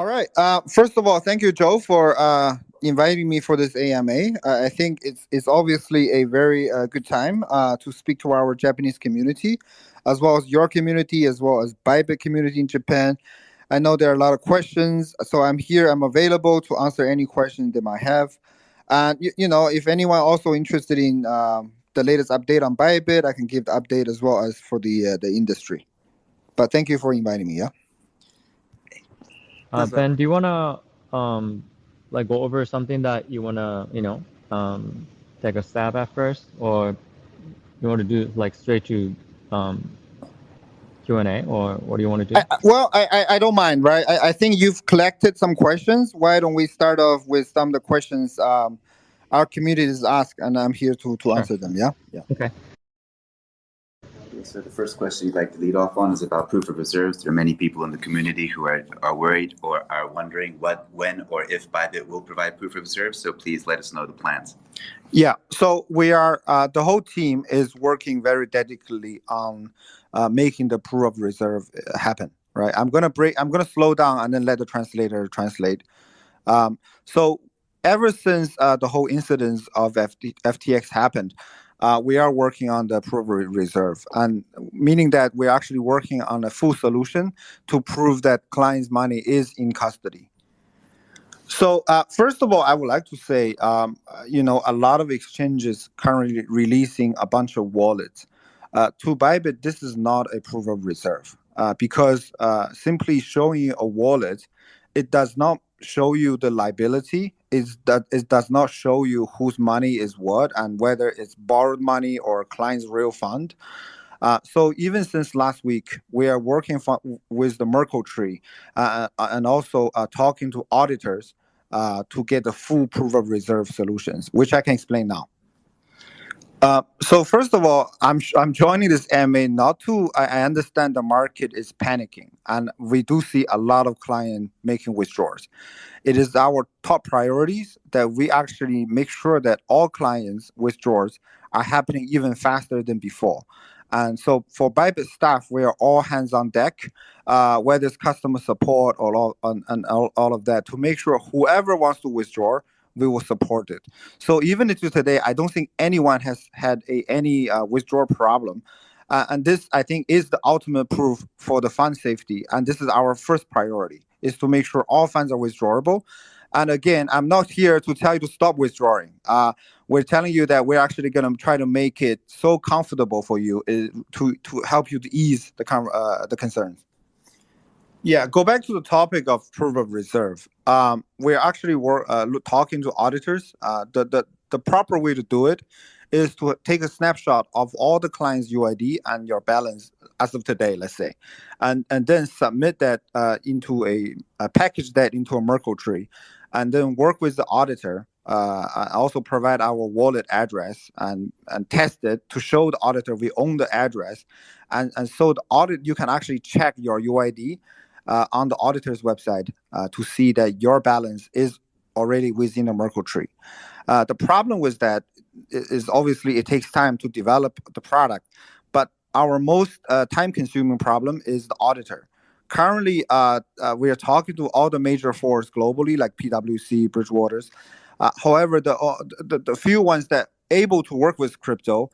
All right. First of all, thank you, Joe, for inviting me for this AMA. I think it's obviously a very good time to speak to our Japanese community, as well as your community, as well as Bybit community in Japan. I know there are a lot of questions, so I'm here. I'm available to answer any questions they might have. And if anyone also interested in the latest update on Bybit, I can give the update as well as for the industry. But thank you for inviting me. Yeah. Ben, do you wanna like go over something that you wanna take a stab at first, or you want to do like straight to Q&A, or what do you want to do? Well, I don't mind, right? I think you've collected some questions. Why don't we start off with some of the questions our community is asked, and I'm here to Sure. answer them. Yeah. Okay. So the first question you'd like to lead off on is about proof of reserves. There are many people in the community who are worried or are wondering when, or if Bybit will provide proof of reserves. So please let us know the plans. Yeah. So we are the whole team is working very dedicatedly on making the proof of reserve happen. Right. I'm gonna slow down and then let the translator translate. So ever since the whole incident of FTX happened, we are working on the proof of reserve, and meaning that we're actually working on a full solution to prove that client's money is in custody. So first of all, I would like to say, a lot of exchanges currently releasing a bunch of wallets. To Bybit, this is not a proof of reserve because simply showing you a wallet, it does not show you the liability. Is that it does not show you whose money is what and whether it's borrowed money or client's real fund. So even since last week, we are working with the Merkle tree and also talking to auditors to get the full proof of reserve solutions, which I can explain now. So first of all, I'm joining this MA not to. I understand the market is panicking, and we do see a lot of clients making withdrawals. It is our top priorities that we actually make sure that all clients withdrawals are happening even faster than before. And so for Bybit staff, we are all hands on deck, whether it's customer support or all of that, to make sure whoever wants to withdraw, we will support it. So even until today, I don't think anyone has had any withdrawal problem. And this, I think, is the ultimate proof for the fund safety. And this is our first priority, is to make sure all funds are withdrawable. And again, I'm not here to tell you to stop withdrawing. We're telling you that we're actually going to try to make it so comfortable for you to help you to ease the concerns. Yeah, go back to the topic of proof of reserve. We're actually talking to auditors. The proper way to do it is to take a snapshot of all the client's UID and your balance as of today, let's say, and then submit that into a package that into a Merkle tree, and then work with the auditor. Also provide our wallet address and test it to show the auditor we own the address, and so the audit you can actually check your UID on the auditor's website to see that your balance is already within a Merkle tree. The problem with that is obviously it takes time to develop the product, but our most time-consuming problem is the auditor. Currently, we are talking to all the major fours globally, like PwC, Bridgewaters. However, the few ones that able to work with crypto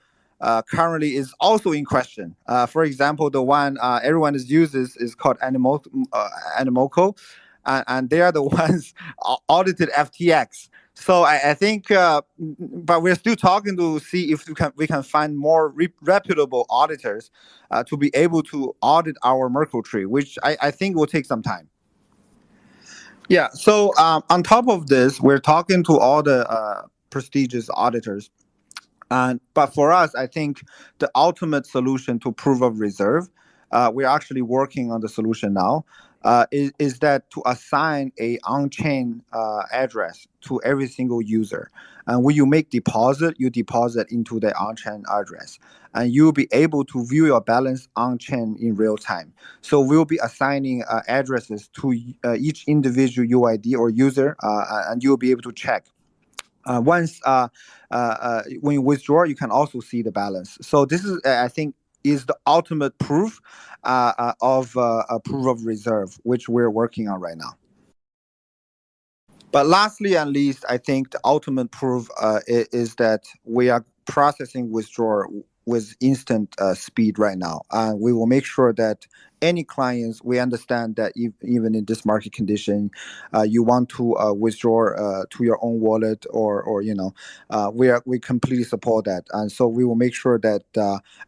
currently is also in question. For example, the one everyone uses is called Animoco, and they are the ones audited FTX. So I think, but we're still talking to see if we can find more reputable auditors to be able to audit our Merkle tree, which I think will take some time. Yeah. So on top of this, we're talking to all the prestigious auditors. But for us, I think the ultimate solution to proof of reserve, we're actually working on the solution now, is that to assign a on-chain address to every single user. And when you make deposit, you deposit into the on-chain address. And you'll be able to view your balance on-chain in real time. So we'll be assigning addresses to each individual UID or user, and you'll be able to check. Once when you withdraw, you can also see the balance. So this is, I think, is the ultimate proof of a proof of reserve, which we're working on right now. But lastly and least, I think the ultimate proof is that we are processing withdrawal with instant speed right now. And we will make sure that any clients, we understand that even in this market condition, you want to withdraw to your own wallet or we completely support that. And so we will make sure that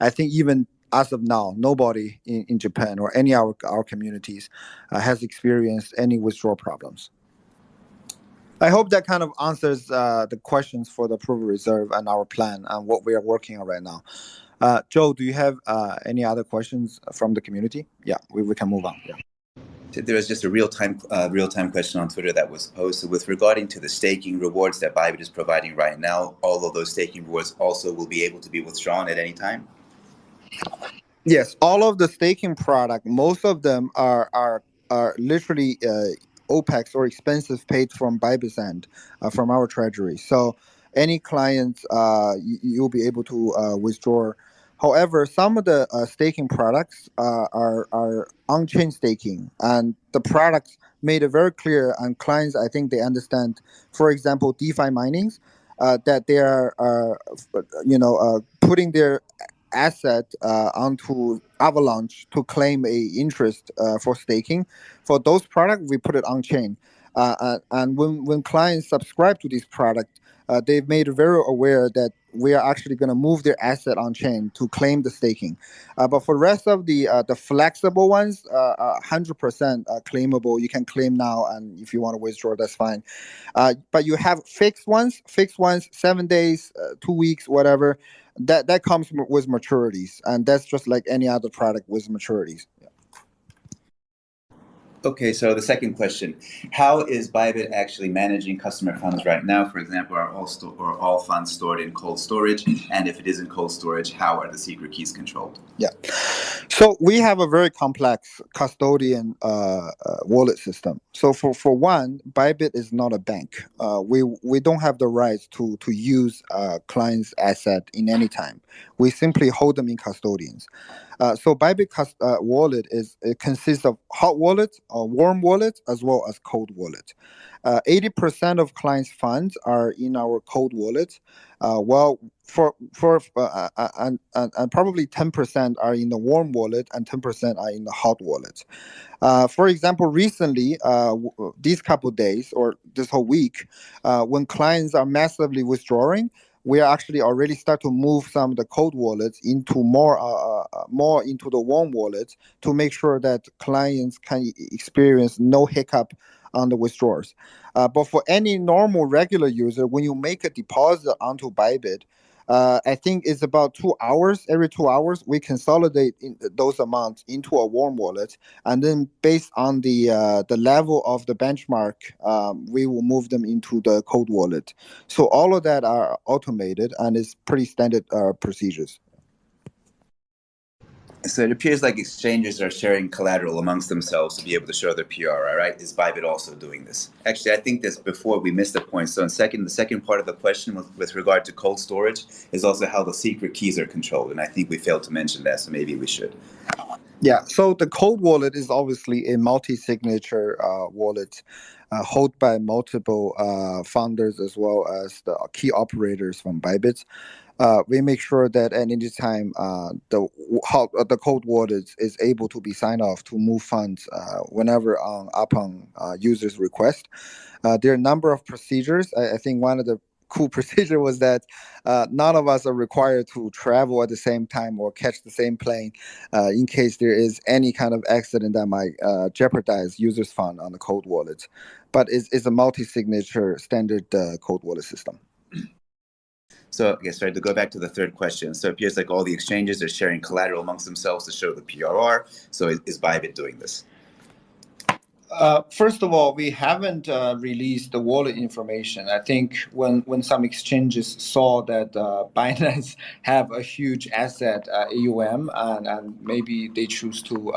I think even as of now, nobody in Japan or any of our communities has experienced any withdrawal problems. I hope that kind of answers the questions for the proof of reserve and our plan and what we are working on right now. Zhou, do you have any other questions from the community? Yeah, we can move on. Yeah. There was just a real-time question on Twitter that was posted with regarding to the staking rewards that Bybit is providing right now. All of those staking rewards also will be able to be withdrawn at any time. Yes, all of the staking product, most of them are literally OPEX or expenses paid from Bybit's end, from our treasury. So any clients, you'll be able to withdraw. However, some of the staking products are on-chain staking, and the products made it very clear, and clients, I think they understand. For example, DeFi minings, that they are, putting their asset onto Avalanche to claim a interest for staking. For those products, we put it on chain. And when clients subscribe to this product, they've made very aware that we are actually going to move their asset on chain to claim the staking. But for the rest of the flexible ones, 100% claimable. You can claim now, and if you want to withdraw, that's fine. But you have fixed ones, 7 days, 2 weeks, whatever. That comes with maturities, and that's just like any other product with maturities. Yeah. Okay, so the second question: how is Bybit actually managing customer funds right now? For example, are all funds stored in cold storage? And if it is in cold storage, how are the secret keys controlled? Yeah. So we have a very complex custodian wallet system. So for one, Bybit is not a bank. We don't have the right to use clients' asset in any time. We simply hold them in custodians. So Bybit wallet consists of hot wallet, warm wallet, as well as cold wallet. 80% of clients' funds are in our cold wallet. Well, and probably 10% are in the warm wallet and 10% are in the hot wallet. For example, recently, these couple days or this whole week, when clients are massively withdrawing, we are actually already start to move some of the cold wallets into more into the warm wallets to make sure that clients can experience no hiccup on the withdrawals. But for any normal regular user, when you make a deposit onto Bybit, I think it's about 2 hours. Every 2 hours, we consolidate those amounts into a warm wallet, and then based on the level of the benchmark, we will move them into the cold wallet. So all of that are automated, and it's pretty standard procedures. So it appears like exchanges are sharing collateral amongst themselves to be able to show their PRI, right? Is Bybit also doing this? Actually, I think this before we missed a point. So the second part of the question with regard to cold storage is also how the secret keys are controlled. And I think we failed to mention that, so maybe we should. Yeah, so the cold wallet is obviously a multi-signature wallet held by multiple founders as well as the key operators from Bybit. We make sure that at any time the cold wallet is able to be signed off to move funds whenever upon users' request. There are a number of procedures. I think one of the cool procedure was that none of us are required to travel at the same time or catch the same plane in case there is any kind of accident that might jeopardize users' fund on the cold wallet. But it's a multi-signature standard cold wallet system. So, okay, sorry, to go back to the third question. So it appears like all the exchanges are sharing collateral amongst themselves to show the PRR. So is Bybit doing this? First of all, we haven't released the wallet information. I think when some exchanges saw that Binance have a huge asset AUM and maybe they choose to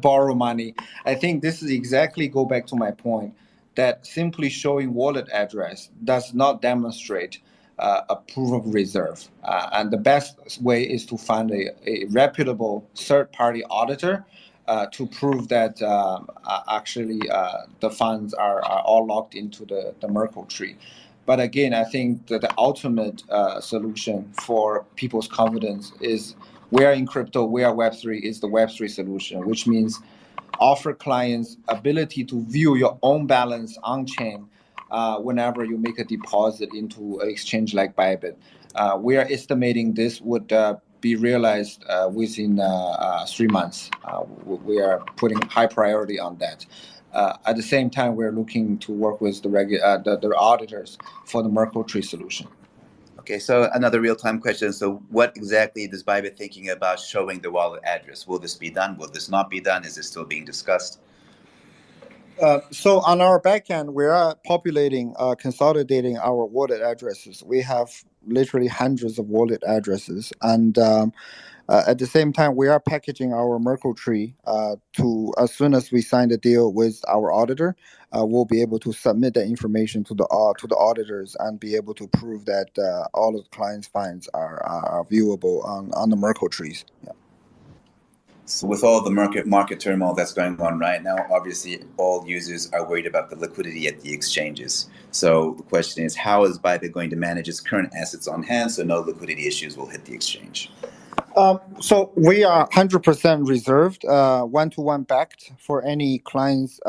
borrow money, I think this is exactly go back to my point that simply showing wallet address does not demonstrate a proof of reserve. And the best way is to find a reputable third-party auditor to prove that actually the funds are all locked into the Merkle tree. But again, I think that the ultimate solution for people's confidence is we are in crypto, we are Web3 is the Web3 solution, which means offer clients ability to view your own balance on chain whenever you make a deposit into an exchange like Bybit. We are estimating this would be realized within 3 months. We are putting high priority on that. At the same time, we're looking to work with the auditors for the Merkle tree solution. Okay, so another real-time question. So what exactly is Bybit thinking about showing the wallet address? Will this be done? Will this not be done? Is this still being discussed? So on our backend, we are populating, consolidating our wallet addresses. We have literally hundreds of wallet addresses. And at the same time, we are packaging our Merkle tree to, as soon as we sign the deal with our auditor, we'll be able to submit the information to the auditors and be able to prove that all of the clients' funds are viewable on the Merkle trees. Yeah. So with all the market turmoil that's going on right now, obviously all users are worried about the liquidity at the exchanges. So the question is, how is Bybit going to manage its current assets on hand so no liquidity issues will hit the exchange? So we are 100% reserved, one-to-one backed for any client's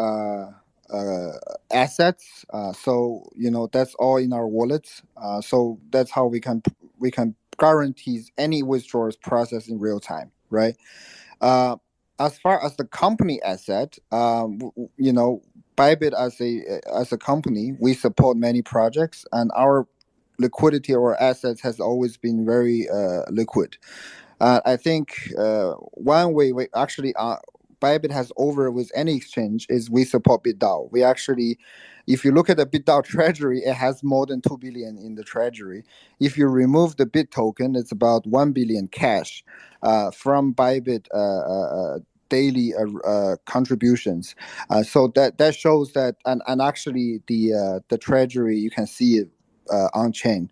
assets. So that's all in our wallets. So that's how we can guarantee any withdrawals processed in real time, right? As far as the company asset, Bybit as a company, we support many projects, and our liquidity or assets has always been very liquid. I think one way we actually Bybit has over with any exchange is we support BitDAO. We actually, if you look at the BitDAO treasury, it has more than 2 billion in the treasury. If you remove the Bit token, it's about 1 billion cash from Bybit daily contributions. So that shows that, and actually the treasury, you can see it on chain.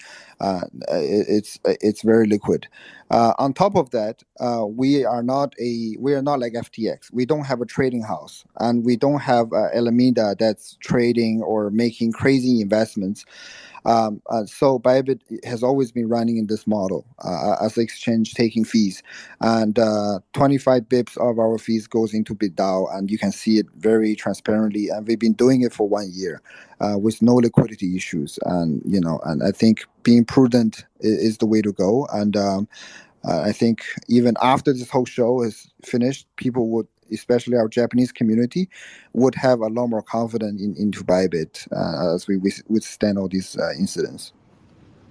It's very liquid. On top of that, we are not like FTX. We don't have a trading house, and we don't have Alameda that's trading or making crazy investments. So Bybit has always been running in this model as an exchange taking fees, and 25 bips of our fees goes into BitDAO, and you can see it very transparently. And we've been doing it for 1 year with no liquidity issues. And and I think being prudent is the way to go. And I think even after this whole show is finished, people would, especially our Japanese community, would have a lot more confidence into Bybit as we withstand all these incidents.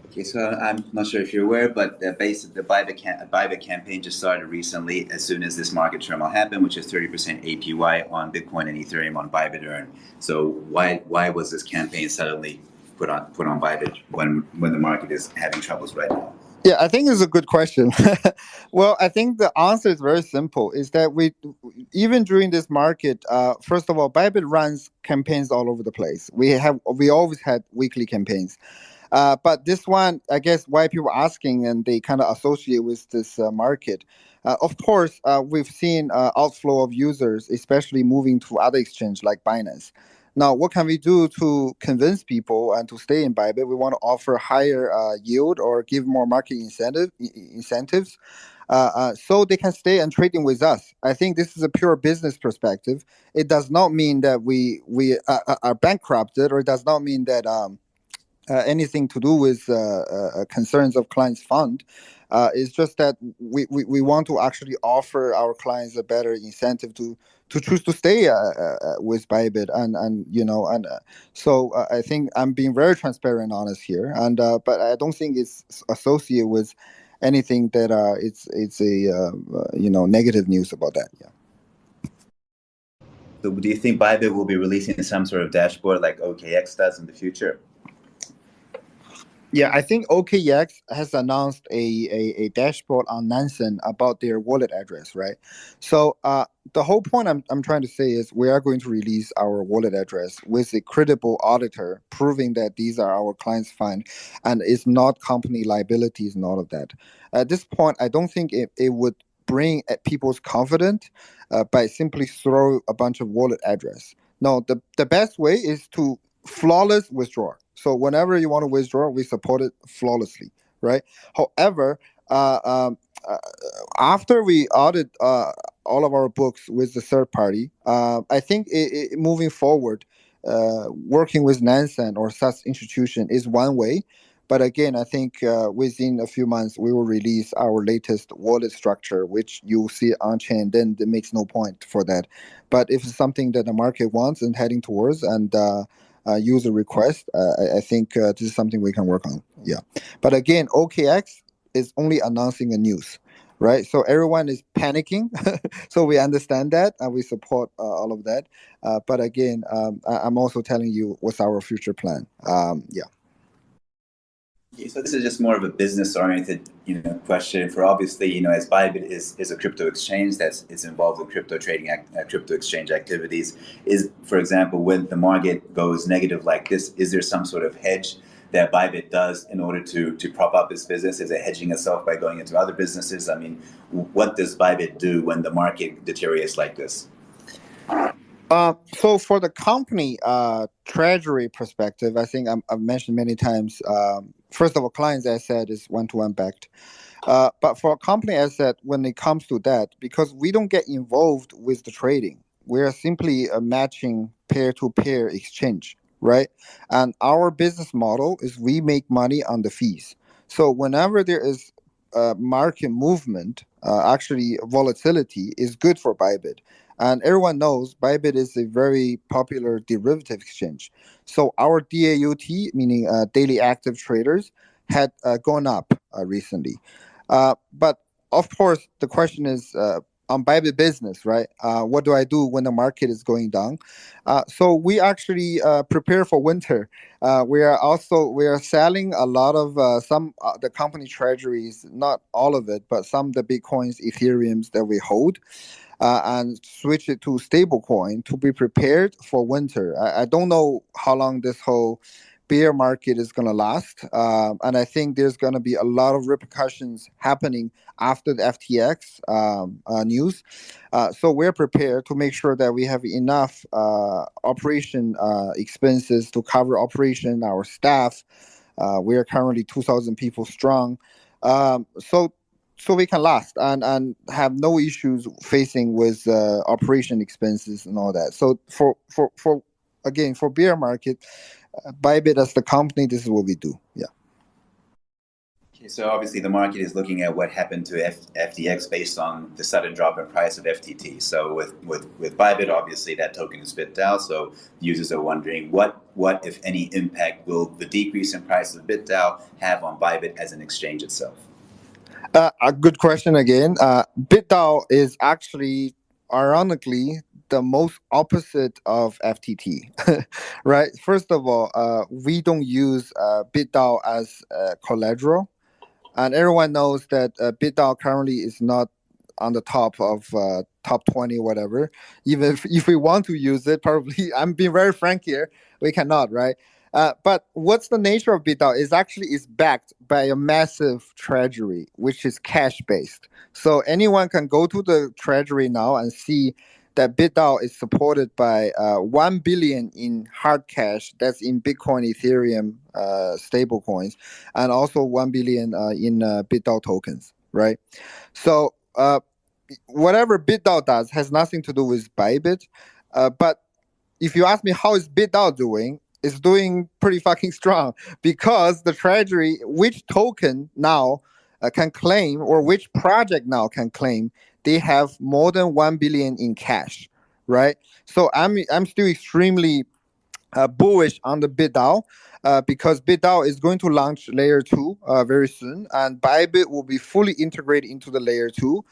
Okay, so I'm not sure if you're aware, but the Bybit campaign just started recently as soon as this market turmoil happened, which is 30% APY on Bitcoin and Ethereum on Bybit Earn. So why was this campaign suddenly put on Bybit when the market is having troubles right now? Yeah, I think it's a good question. Well, I think the answer is very simple, is that we, even during this market, first of all, Bybit runs campaigns all over the place. We always had weekly campaigns. But this one, I guess why people are asking and they kind of associate with this market. Of course, we've seen outflow of users, especially moving to other exchanges like Binance. Now, what can we do to convince people and to stay in Bybit? We want to offer higher yield or give more market incentives so they can stay and trading with us. I think this is a pure business perspective. It does not mean that we are bankrupted, or it does not mean that anything to do with concerns of clients' fund. It's just that we want to actually offer our clients a better incentive to choose to stay with Bybit, and so I think I'm being very transparent and honest here, and but I don't think it's associated with anything that it's a negative news about that. Yeah. So do you think Bybit will be releasing some sort of dashboard like OKX does in the future? Yeah, I think OKX has announced a dashboard on Nessa about their wallet address, right? So the whole point I'm trying to say is we are going to release our wallet address with a credible auditor proving that these are our clients' funds and it's not company liabilities and all of that. At this point, I don't think it would bring people's confidence by simply throw a bunch of wallet address. No, the best way is to flawless withdraw. So whenever you want to withdraw, we support it flawlessly, right? However, uh, um, uh, after we audit all of our books with the third party, I think moving forward, working with Nansen or such institution is one way. But again, I think within a few months we will release our latest wallet structure, which you will see on chain. Then it makes no point for that. But if it's something that the market wants and heading towards, and user request, I think this is something we can work on. Yeah. But again, OKX is only announcing the news, right? So everyone is panicking. So we understand that and we support all of that. But again, I'm also telling you what's our future plan. Yeah. Okay, so this is just more of a business-oriented, question. For obviously, as Bybit is a crypto exchange it's involved in crypto trading, crypto exchange activities. Is, for example, when the market goes negative like this, is there some sort of hedge that Bybit does in order to prop up its business? Is it hedging itself by going into other businesses? I mean, what does Bybit do when the market deteriorates like this? So for the company treasury perspective, I think I've mentioned many times. First of all, clients asset is one-to-one backed. But for a company asset, when it comes to that, because we don't get involved with the trading, we are simply a matching peer-to-peer exchange, right? And our business model is we make money on the fees. So whenever there is market movement, actually volatility is good for Bybit. And everyone knows Bybit is a very popular derivative exchange. So our DAUT, meaning daily active traders, had gone up recently. But of course, the question is on Bybit business, right? What do I do when the market is going down? So we actually prepare for winter. We are selling a lot of some the company treasuries, not all of it, but some of the Bitcoins, Ethereums that we hold. And switch it to stablecoin to be prepared for winter. I don't know how long this whole bear market is going to last. And I think there's going to be a lot of repercussions happening after the FTX news. So we're prepared to make sure that we have enough operation expenses to cover operation, our staff. We are currently 2,000 people strong. So we can last and have no issues facing with operation expenses and all that. So for again, for bear market, Bybit as the company, this is what we do. Yeah. Okay, so obviously the market is looking at what happened to FTX based on the sudden drop in price of FTT. So with Bybit, obviously that token is BitDAO. So users are wondering what if any impact will the decrease in price of BitDAO have on Bybit as an exchange itself? A good question again. BitDAO is actually, ironically, the most opposite of FTT, right? First of all, we don't use BitDAO as collateral, and everyone knows that BitDAO currently is not on the top of top 20, whatever. Even if we want to use it, probably, I'm being very frank here, we cannot, right? But what's the nature of BitDAO is actually is backed by a massive treasury, which is cash based. So anyone can go to the treasury now and see that BitDAO is supported by 1 billion in hard cash. That's in Bitcoin, Ethereum, stable coins, and also 1 billion in BitDAO tokens, right? So whatever BitDAO does has nothing to do with Bybit. But if you ask me how is BitDAO doing, it's doing pretty fucking strong because the treasury, which token now can claim, or which project now can claim, they have more than 1 billion in cash, right? So I'm still extremely bullish on the BitDAO because BitDAO is going to launch layer 2 very soon, and Bybit will be fully integrated into the layer 2.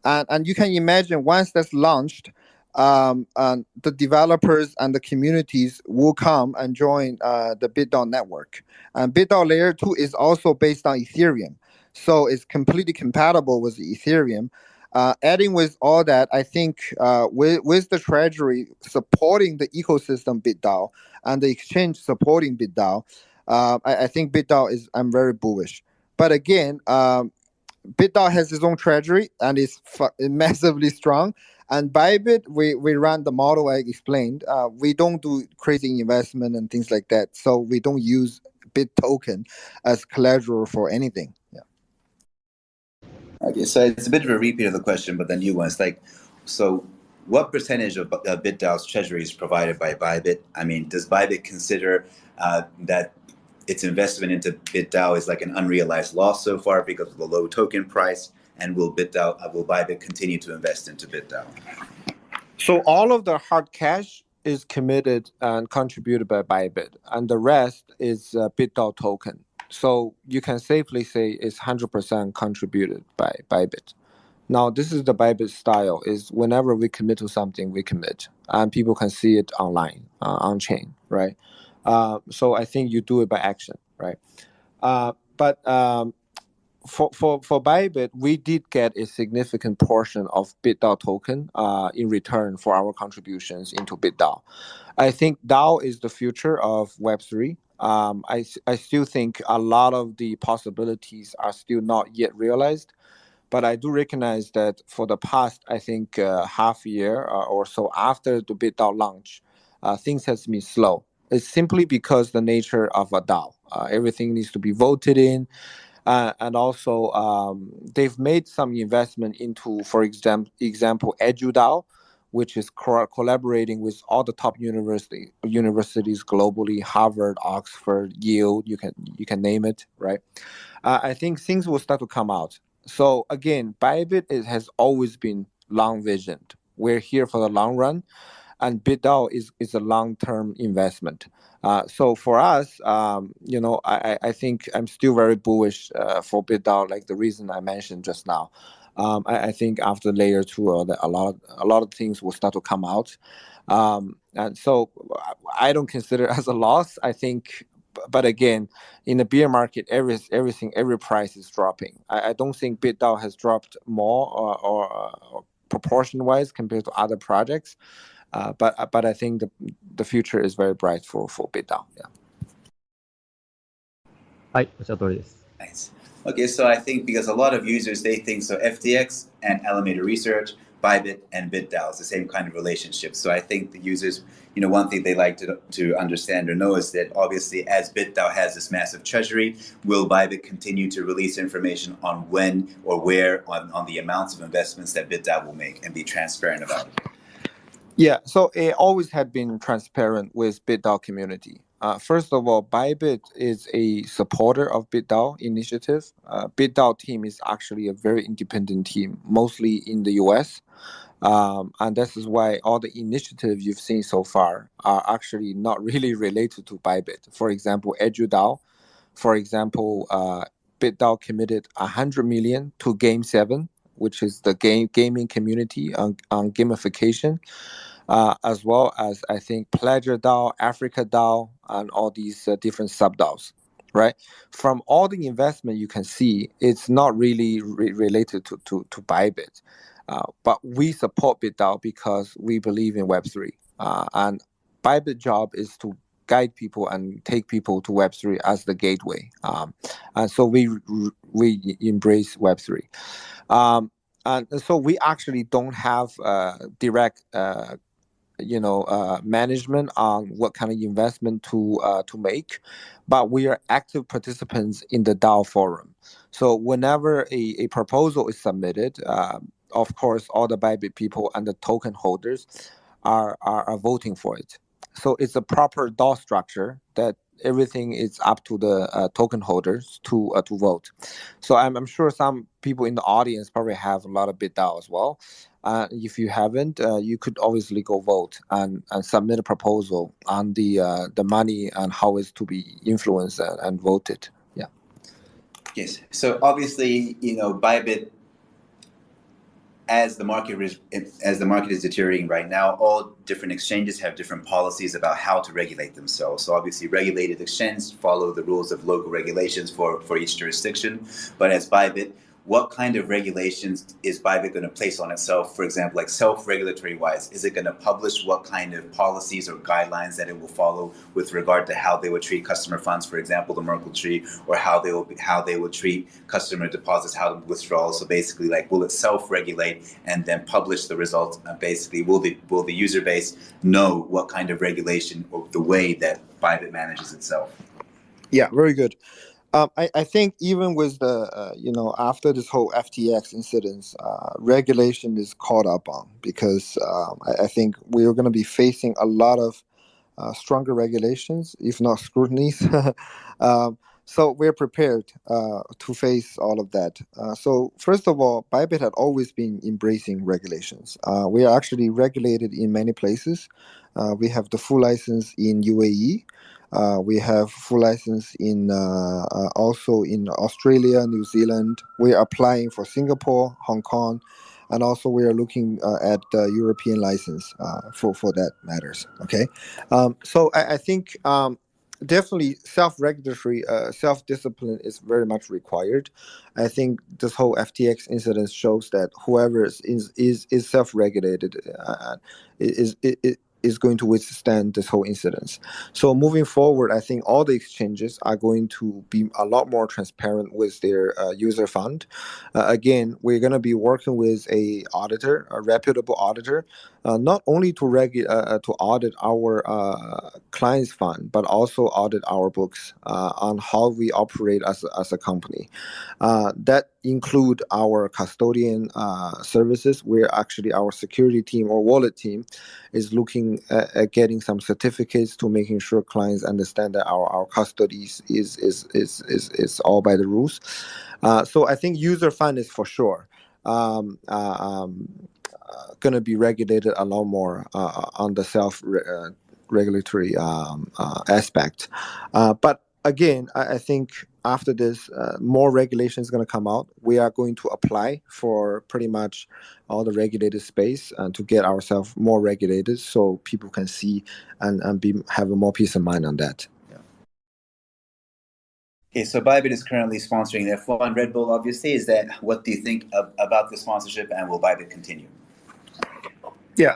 And you can imagine once that's launched, and the developers and the communities will come and join the BitDAO network. And BitDAO layer 2 is also based on Ethereum. So it's completely compatible with Ethereum. Adding with all that, I think with the treasury supporting the ecosystem BitDAO and the exchange supporting BitDAO, I think BitDAO I'm very bullish. But again, BitDAO has its own treasury and it's massively strong. And Bybit, we run the model I explained. We don't do crazy investment and things like that. So we don't use Bit token as collateral for anything. Yeah. Okay, so it's a bit of a repeat of the question, but the new one. It's like, so what percentage of BitDAO's treasury is provided by Bybit? I mean, does Bybit consider that its investment into BitDAO is like an unrealized loss so far because of the low token price? And will Bybit continue to invest into BitDAO? So all of the hard cash is committed and contributed by Bybit, and the rest is BitDAO token. So you can safely say it's 100% contributed by Bybit. Now, this is the Bybit style, is whenever we commit to something, we commit. And people can see it online, on chain, right? So I think you do it by action, right? But for Bybit, we did get a significant portion of BitDAO token in return for our contributions into BitDAO. I think DAO is the future of Web3. I still think a lot of the possibilities are still not yet realized. But I do recognize that for the past, I think, half year or so after the BitDAO launch, things has been slow. It's simply because the nature of a DAO. Everything needs to be voted in. And also, they've made some investment into, for example, EduDAO, which is collaborating with all the top universities globally, Harvard, Oxford, Yale, you can name it, right? I think things will start to come out. So again, Bybit has always been long visioned. We're here for the long run, and BitDAO is a long-term investment. So for us, I think I'm still very bullish for BitDAO, like the reason I mentioned just now. I think after layer 2, a lot of things will start to come out, and so I don't consider it as a loss. I think, but again, in the bear market, every price is dropping. I don't think BitDAO has dropped more or proportion-wise compared to other projects. But I think the future is very bright for BitDAO. Yeah. はい、おっしゃる通りです。 Nice. Okay, so I think because a lot of users, they think so FTX and Alameda Research, Bybit and BitDAO is the same kind of relationship. So I think the users, one thing they like to understand or know is that obviously as BitDAO has this massive treasury, will Bybit continue to release information on when or where on the amounts of investments that BitDAO will make and be transparent about it? Yeah, so it always had been transparent with BitDAO community. First of all, Bybit is a supporter of BitDAO initiative. BitDAO team is actually a very independent team, mostly in the US. And this is why all the initiatives you've seen so far are actually not really related to Bybit. For example, EduDAO. For example, BitDAO committed 100 million to Game 7, which is the gaming community on gamification. As well as I think Pleasure DAO, Africa DAO, and all these different sub DAOs, right? From all the investment you can see, it's not really related to Bybit, but we support BitDAO because we believe in Web3, and Bybit job is to guide people and take people to Web3 as the gateway, and so we embrace Web3. And so we actually don't have direct management on what kind of investment to make, but we are active participants in the DAO forum. So whenever a proposal is submitted, of course, all the Bybit people and the token holders are voting for it. So it's a proper DAO structure that everything is up to the token holders to vote. So I'm sure some people in the audience probably have a lot of BitDAO as well. If you haven't, you could obviously go vote and submit a proposal on the money and how it's to be influenced and voted. Yeah. Yes. So obviously, Bybit, as the market is deteriorating right now, all different exchanges have different policies about how to regulate themselves. So obviously, regulated exchanges follow the rules of local regulations for each jurisdiction. But as Bybit, what kind of regulations is Bybit going to place on itself? For example, like self-regulatory wise, is it going to publish what kind of policies or guidelines that it will follow with regard to how they would treat customer funds, for example, the Merkle tree, or how they will treat customer deposits, how to withdrawals? So basically, like, will it self-regulate and then publish the results? Basically, will the user base know what kind of regulation or the way that Bybit manages itself? Yeah, very good. I think even with the, after this whole FTX incident, regulation is caught up on, because I think we're going to be facing a lot of stronger regulations, if not scrutinies. So we're prepared to face all of that. So first of all, Bybit had always been embracing regulations. We are actually regulated in many places. We have the full license in UAE. We have full license in also in Australia, New Zealand. We are applying for Singapore, Hong Kong, and also we are looking at the European license for that matters. Okay, so I think definitely self-regulatory, self-discipline is very much required. I think this whole FTX incident shows that whoever is self-regulated is going to withstand this whole incident. So moving forward, I think all the exchanges are going to be a lot more transparent with their user fund. Again, we're going to be working with a auditor, a reputable auditor, not only to audit our clients' fund, but also audit our books on how we operate as a company. That include our custodian services, where actually our security team or wallet team is looking at getting some certificates to making sure clients understand that our custody is all by the rules. So I think user fund is for sure going to be regulated a lot more on the self-regulatory aspect. But again, I think after this, more regulation is going to come out. We are going to apply for pretty much all the regulated space and to get ourselves more regulated, so people can see and have a more peace of mind on that. Yeah. Okay, so Bybit is currently sponsoring the F1 Red Bull, obviously. What do you think about the sponsorship, and will Bybit continue? Yeah,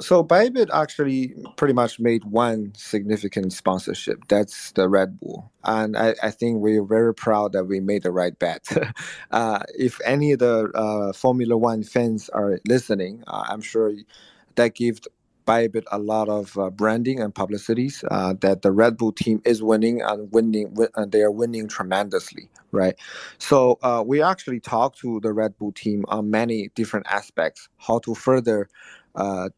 so Bybit actually pretty much made one significant sponsorship. That's the Red Bull. And I think we're very proud that we made the right bet. If any of the Formula One fans are listening, I'm sure that gives Bybit a lot of branding and publicities that the Red Bull team is winning, and they are winning tremendously, right? So we actually talked to the Red Bull team on many different aspects, how to further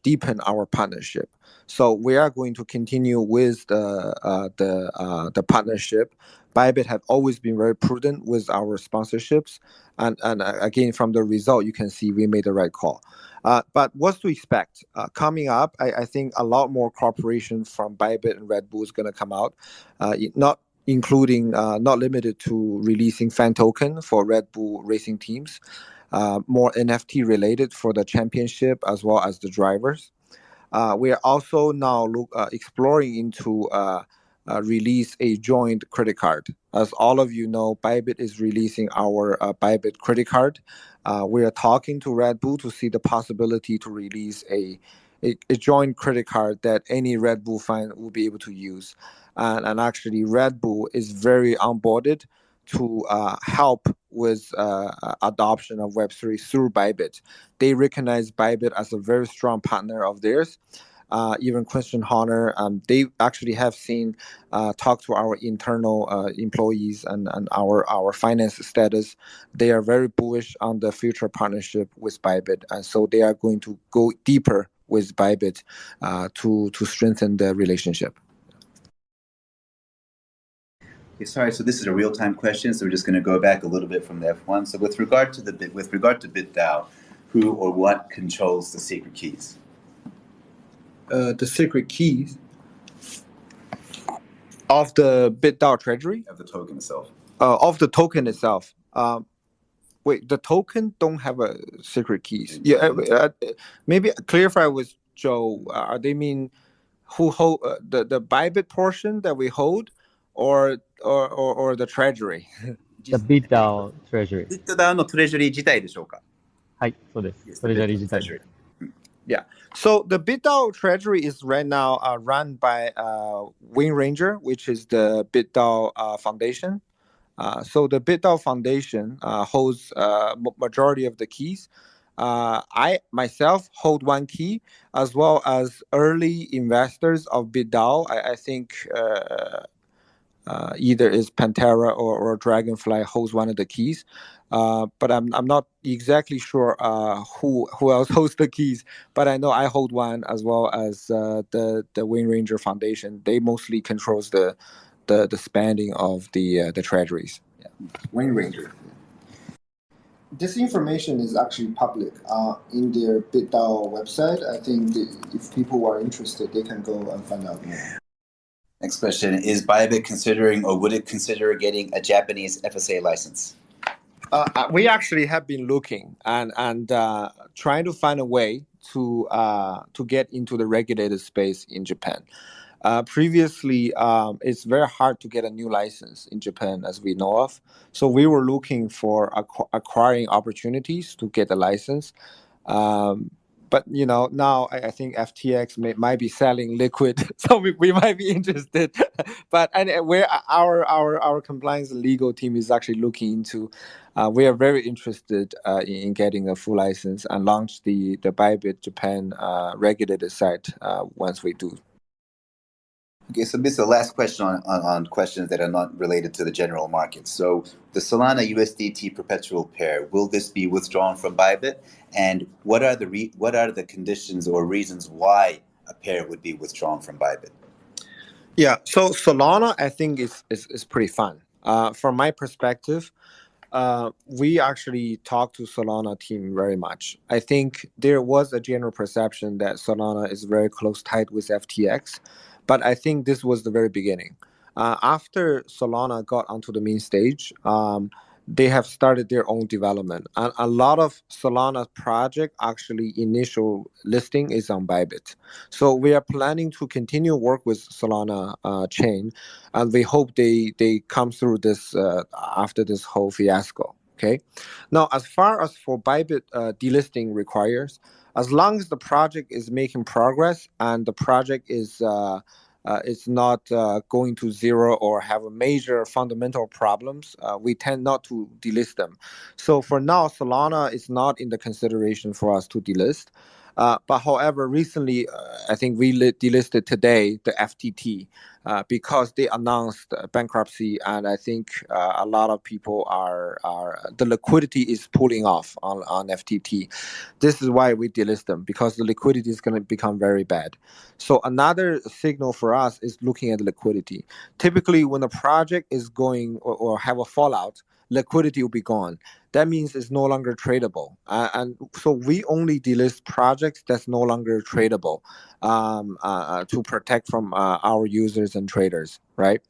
deepen our partnership. So we are going to continue with the partnership. Bybit had always been very prudent with our sponsorships, and again, from the result, you can see we made the right call. But what's to expect coming up? I think a lot more cooperation from Bybit and Red Bull is going to come out, not limited to releasing fan token for Red Bull racing teams. More NFT related for the championship as well as the drivers. We are also now exploring into release a joint credit card. As all of you know, Bybit is releasing our Bybit credit card. We are talking to Red Bull to see the possibility to release a joint credit card that any Red Bull fan will be able to use. And actually, Red Bull is very onboarded to help with adoption of Web3 through Bybit. They recognize Bybit as a very strong partner of theirs. Even Christian Horner, they actually have talked to our internal employees and our finance status. They are very bullish on the future partnership with Bybit, and so they are going to go deeper with Bybit to strengthen the relationship. Okay, sorry. So this is a real-time question, so we're just going to go back a little bit from the F1. So with regard to BitDAO, who or what controls the secret keys? The secret keys of the BitDAO treasury? Of the token itself. Of the token itself. Wait, the token don't have a secret keys. Yeah, maybe clarify with Zhou. They mean who hold the Bybit portion that we hold, or the treasury? The BitDAO Treasury. ビットダウンのトレジョリー自体でしょうか？はい、そうです。 Yes, トレジャリー the 自体 Treasury. Yeah. So the BitDAO Treasury is right now run by Wing Ranger, which is the BitDAO Foundation. So the BitDAO Foundation holds majority of the keys. I myself hold one key, as well as early investors of BitDAO. I think either is Pantera or Dragonfly holds one of the keys. But I'm not exactly sure who else holds the keys. But I know I hold one, as well as the Wing Ranger Foundation. They mostly controls the spending of the treasuries. Yeah. Wing Ranger. This information is actually public in their BitDAO website. I think if people are interested, they can go and find out more. Next question, is Bybit considering or would it consider getting a Japanese FSA license? We actually have been looking and trying to find a way to get into the regulated space in Japan. Previously, it's very hard to get a new license in Japan, as we know of. So we were looking for acquiring opportunities to get a license. But now I think FTX might be selling liquid, so we might be interested. But where our compliance and legal team is actually looking into, we are very interested in getting a full license and launch the Bybit Japan regulated site once we do. Okay, so this is the last question on questions that are not related to the general market. So the Solana USDT perpetual pair, will this be withdrawn from Bybit? And what are the conditions or reasons why a pair would be withdrawn from Bybit? Yeah, so Solana, I think is pretty fun. From my perspective, we actually talked to Solana team very much. I think there was a general perception that Solana is very close tied with FTX, but I think this was the very beginning. After Solana got onto the main stage, they have started their own development. And a lot of Solana project actually initial listing is on Bybit. So we are planning to continue work with Solana chain, and we hope they come through this after this whole fiasco. Okay. Now, as far as for Bybit delisting requires, as long as the project is making progress and the project is not going to zero or have a major fundamental problems, we tend not to delist them. So for now, Solana is not in the consideration for us to delist. But however, recently, I think we delisted today the FTT because they announced bankruptcy, and I think a lot of people are the liquidity is pulling off on FTT. This is why we delist them, because the liquidity is going to become very bad. So another signal for us is looking at liquidity. Typically, when a project is going or have a fallout, liquidity will be gone. That means it's no longer tradable. And so we only delist projects that's no longer tradable to protect from our users and traders, right?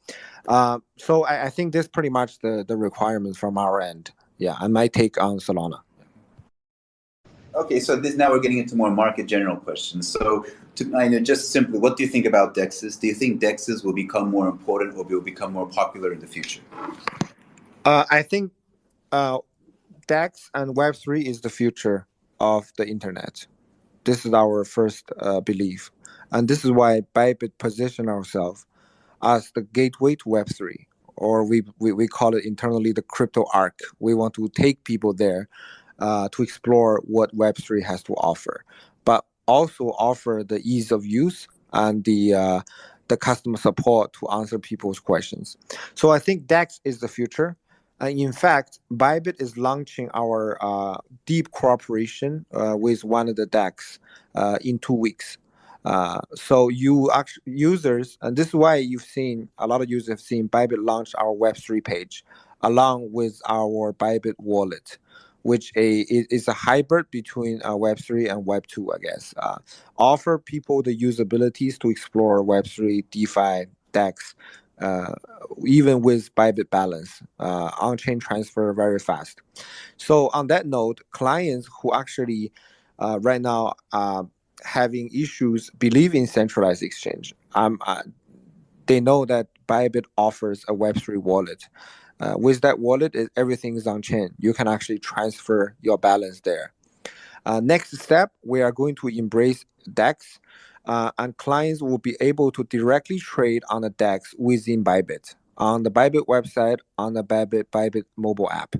So I think this pretty much the requirements from our end. Yeah, and my take on Solana. Okay, so now we're getting into more market general questions. So just simply, what do you think about DEXs? Do you think DEXs will become more important or will become more popular in the future? I think DEX and Web3 is the future of the internet. This is our first belief. And this is why Bybit position ourselves as the gateway to Web3, or we call it internally the crypto arc. We want to take people there to explore what Web3 has to offer, but also offer the ease of use and the customer support to answer people's questions. So I think DEX is the future. In fact, Bybit is launching our deep cooperation with one of the DEX in 2 weeks. So users, and this is why you've seen a lot of users have seen Bybit launch our Web3 page along with our Bybit wallet, which is a hybrid between Web3 and Web2, I guess. Offer people the usabilities to explore Web3, DeFi, DEX, even with Bybit balance, on-chain transfer very fast. So on that note, clients who actually right now having issues believe in centralized exchange, they know that Bybit offers a Web3 wallet. With that wallet, everything is on chain. You can actually transfer your balance there. Next step, we are going to embrace DEX, and clients will be able to directly trade on the DEX within Bybit, on the Bybit website, on the Bybit mobile app.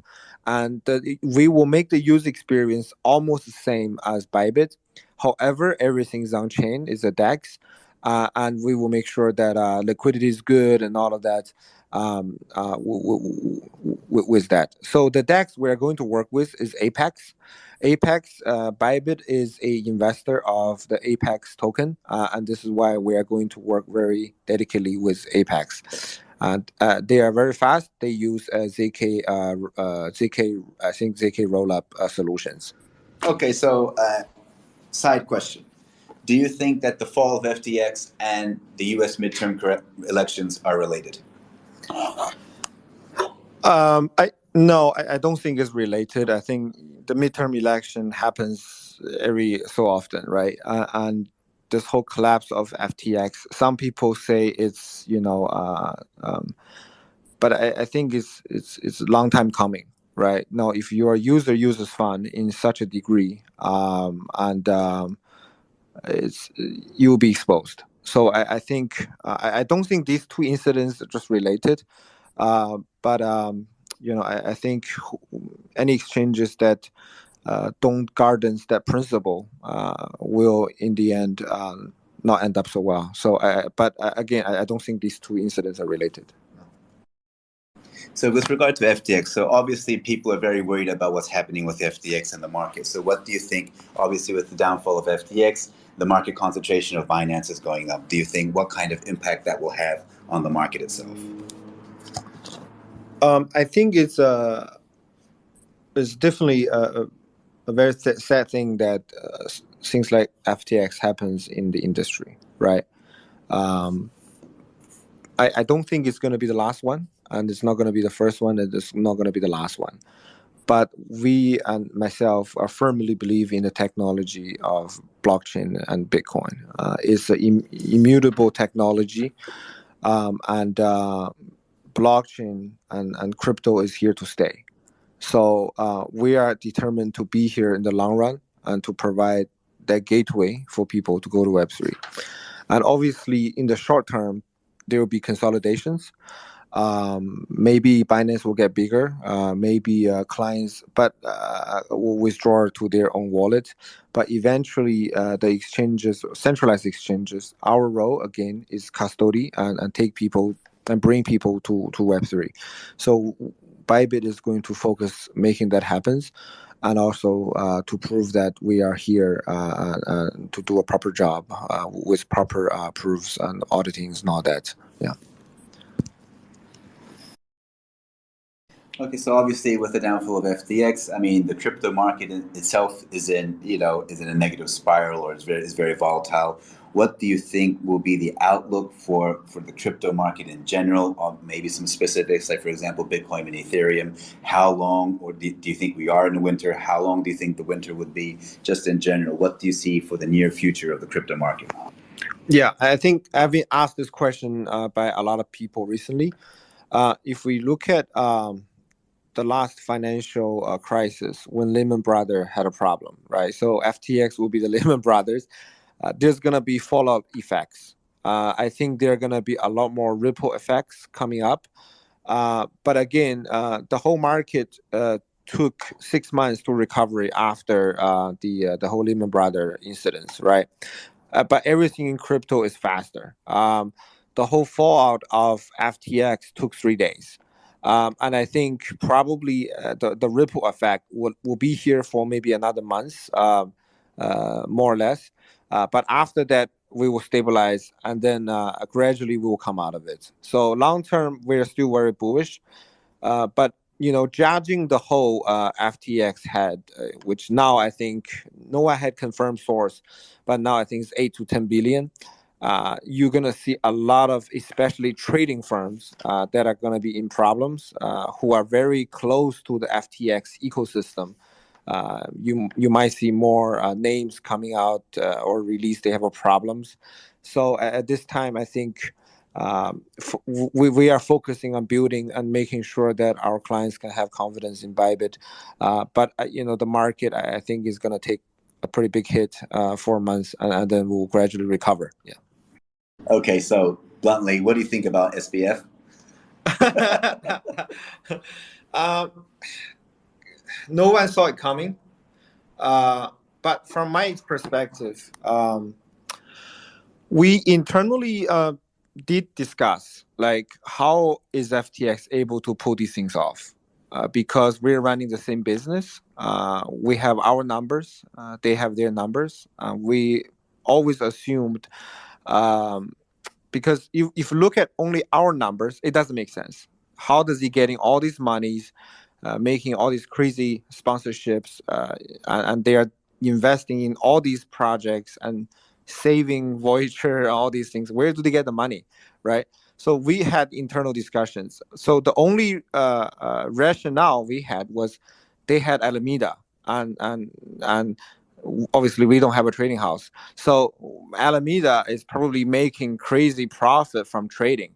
And we will make the user experience almost the same as Bybit. However, everything is on chain, is a DEX, and we will make sure that liquidity is good and all of that with that. So the DEX we're going to work with is Apex. Bybit is a investor of the Apex token, and this is why we are going to work very dedicatedly with Apex. And they are very fast. They use ZK, I think ZK rollup solutions. Okay, so side question. Do you think that the fall of FTX and the U.S. midterm elections are related? I don't think it's related. I think the midterm election happens every so often, right? And this whole collapse of FTX, some people say it's but I think it's a long time coming, right? Now, if your uses fund in such a degree, it's you'll be exposed. So I think I don't think these two incidents are just related, but I think any exchanges that don't garden that principle will in the end not end up so well. So, but again, I don't think these two incidents are related. So with regard to FTX, so obviously people are very worried about what's happening with FTX and the market. So what do you think, obviously with the downfall of FTX, the market concentration of Binance is going up. Do you think what kind of impact that will have on the market itself? I think it's definitely a very sad thing that things like FTX happens in the industry, right? I don't think it's going to be the last one, and it's not going to be the first one, and it's not going to be the last one. But we and myself are firmly believe in the technology of blockchain and Bitcoin. It's an immutable technology, and blockchain and crypto is here to stay. So we are determined to be here in the long run and to provide that gateway for people to go to Web3. And obviously, in the short term, there will be consolidations. Maybe Binance will get bigger. Maybe clients, but will withdraw to their own wallet. But eventually, the exchanges, centralized exchanges, our role again is custody and take people and bring people to Web3. So Bybit is going to focus making that happens, and also to prove that we are here to do a proper job with proper proofs and auditings and all that. Yeah. Okay, so obviously with the downfall of FTX, I mean the crypto market itself is in a negative spiral, or is very volatile. What do you think will be the outlook for the crypto market in general? Or maybe some specifics, like for example, Bitcoin and Ethereum. How long, or do you think we are in the winter? How long do you think the winter would be? Just in general, what do you see for the near future of the crypto market? Yeah, I think I've been asked this question by a lot of people recently. If we look at the last financial crisis, when Lehman Brothers had a problem, right? So FTX will be the Lehman Brothers. There's going to be fallout effects. I think there are going to be a lot more ripple effects coming up. But again, the whole market took 6 months to recovery after the whole Lehman Brothers incidents, right? But everything in crypto is faster. The whole fallout of FTX took 3 days. And I think probably the ripple effect will be here for maybe another month, more or less. But after that, we will stabilize, and then gradually we will come out of it. So long term, we're still very bullish. But judging the whole FTX head, which now I think no one had confirmed source, but now I think it's 8 to 10 billion. You're gonna see a lot of, especially trading firms, that are gonna be in problems, who are very close to the FTX ecosystem. You might see more names coming out or released. They have problems. So at this time, I think we are focusing on building and making sure that our clients can have confidence in Bybit. But the market, I think, is going to take a pretty big hit, 4 months, and then we'll gradually recover. Yeah. Okay, so bluntly, what do you think about SBF? No one saw it coming. But from my perspective, we internally did discuss like how is FTX able to pull these things off, because we're running the same business. We have our numbers, they have their numbers. We always assumed, because if you look at only our numbers, it doesn't make sense. How does he getting all these monies, making all these crazy sponsorships, and they are investing in all these projects and saving Voyager, all these things? Where do they get the money, right? So we had internal discussions. So the only rationale we had was they had Alameda, and obviously we don't have a trading house. So Alameda is probably making crazy profit from trading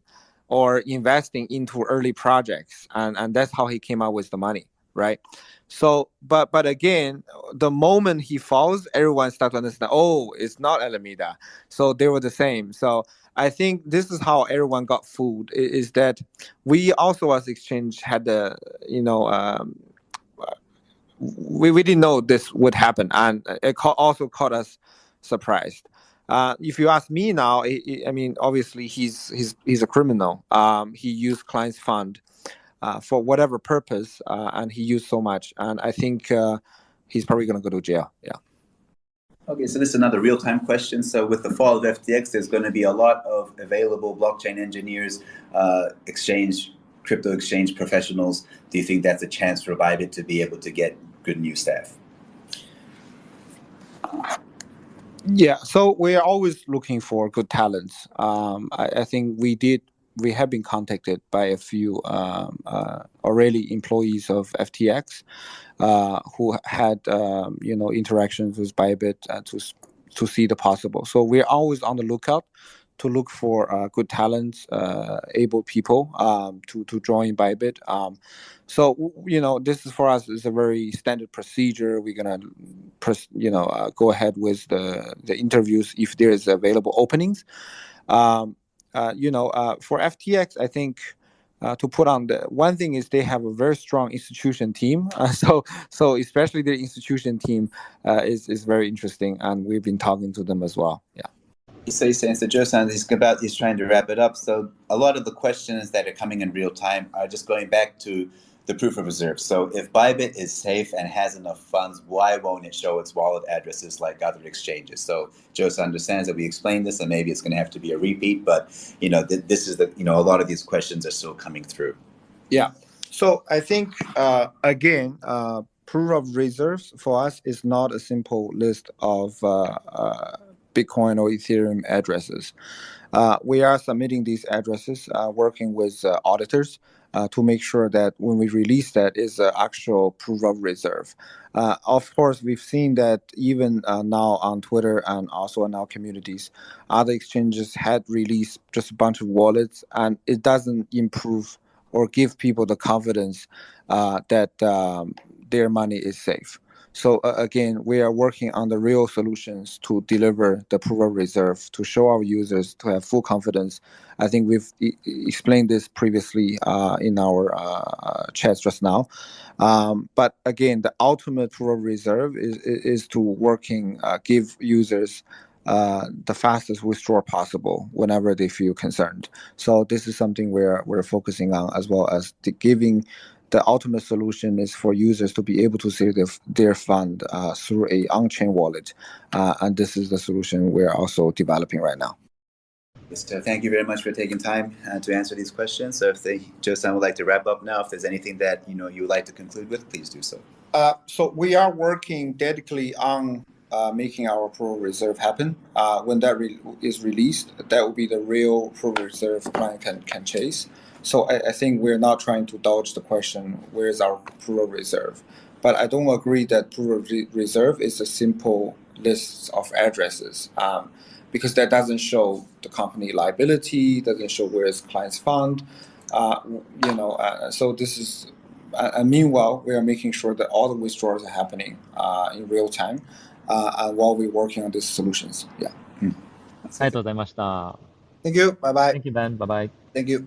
or investing into early projects, and that's how he came out with the money, right? So but again, the moment he falls, everyone starts to understand, oh, it's not Alameda, so they were the same. So I think this is how everyone got fooled, is that we also as exchange had the we didn't know this would happen, and it also caught us surprised. If you ask me now, I mean, obviously he's a criminal. He used clients' fund for whatever purpose, and he used so much, and I think he's probably going to go to jail. Yeah. Okay, so this is another real-time question. So with the fall of FTX, there's going to be a lot of available blockchain engineers, crypto exchange professionals. Do you think that's a chance for Bybit to be able to get good new staff? Yeah, so we are always looking for good talents. I think we have been contacted by a few already employees of FTX who had interactions with Bybit to see the possible. So we're always on the lookout to look for good talents, able people to join Bybit. So this is for us is a very standard procedure. We're gonna go ahead with the interviews if there is available openings. For FTX, I think to put on the one thing is they have a very strong institution team. So especially the institution team is very interesting, and we've been talking to them as well. Yeah. So he's saying, so Zhou-san, he's trying to wrap it up. So a lot of the questions that are coming in real time are just going back to the proof of reserve. So if Bybit is safe and has enough funds, why won't it show its wallet addresses like other exchanges? So Zhou-san understands that we explained this, and maybe it's going to have to be a repeat, but this is a lot of these questions are still coming through. Yeah. So I think again, proof of reserves for us is not a simple list of Bitcoin or Ethereum addresses. We are submitting these addresses, working with auditors to make sure that when we release that is an actual proof of reserve. Of course, we've seen that even now on Twitter and also in our communities, other exchanges had released just a bunch of wallets, and it doesn't improve or give people the confidence that their money is safe. So again, we are working on the real solutions to deliver the proof of reserve to show our users to have full confidence. I think we've explained this previously in our chats just now. But again, the ultimate proof of reserve is to give users the fastest withdrawal possible whenever they feel concerned. So this is something we're focusing on, as well as giving. The ultimate solution is for users to be able to save their fund through a on-chain wallet, and this is the solution we're also developing right now. So thank you very much for taking time to answer these questions. So if Zhou-san would like to wrap up now, if there's anything that you would like to conclude with, please do so. So we are working dedicatedly on making our proof of reserve happen. When that is released, that will be the real proof of reserve client can chase. So I think we're not trying to dodge the question, where is our proof of reserve? But I don't agree that proof of reserve is a simple list of addresses. because that doesn't show the company liability, doesn't show where is client's fund. So this is, and meanwhile, we are making sure that all the withdrawals are happening in real time while we're working on these solutions. Yeah. ありがとうございました。 Thank you. Bye bye. Thank you, Ben. Bye bye. Thank you.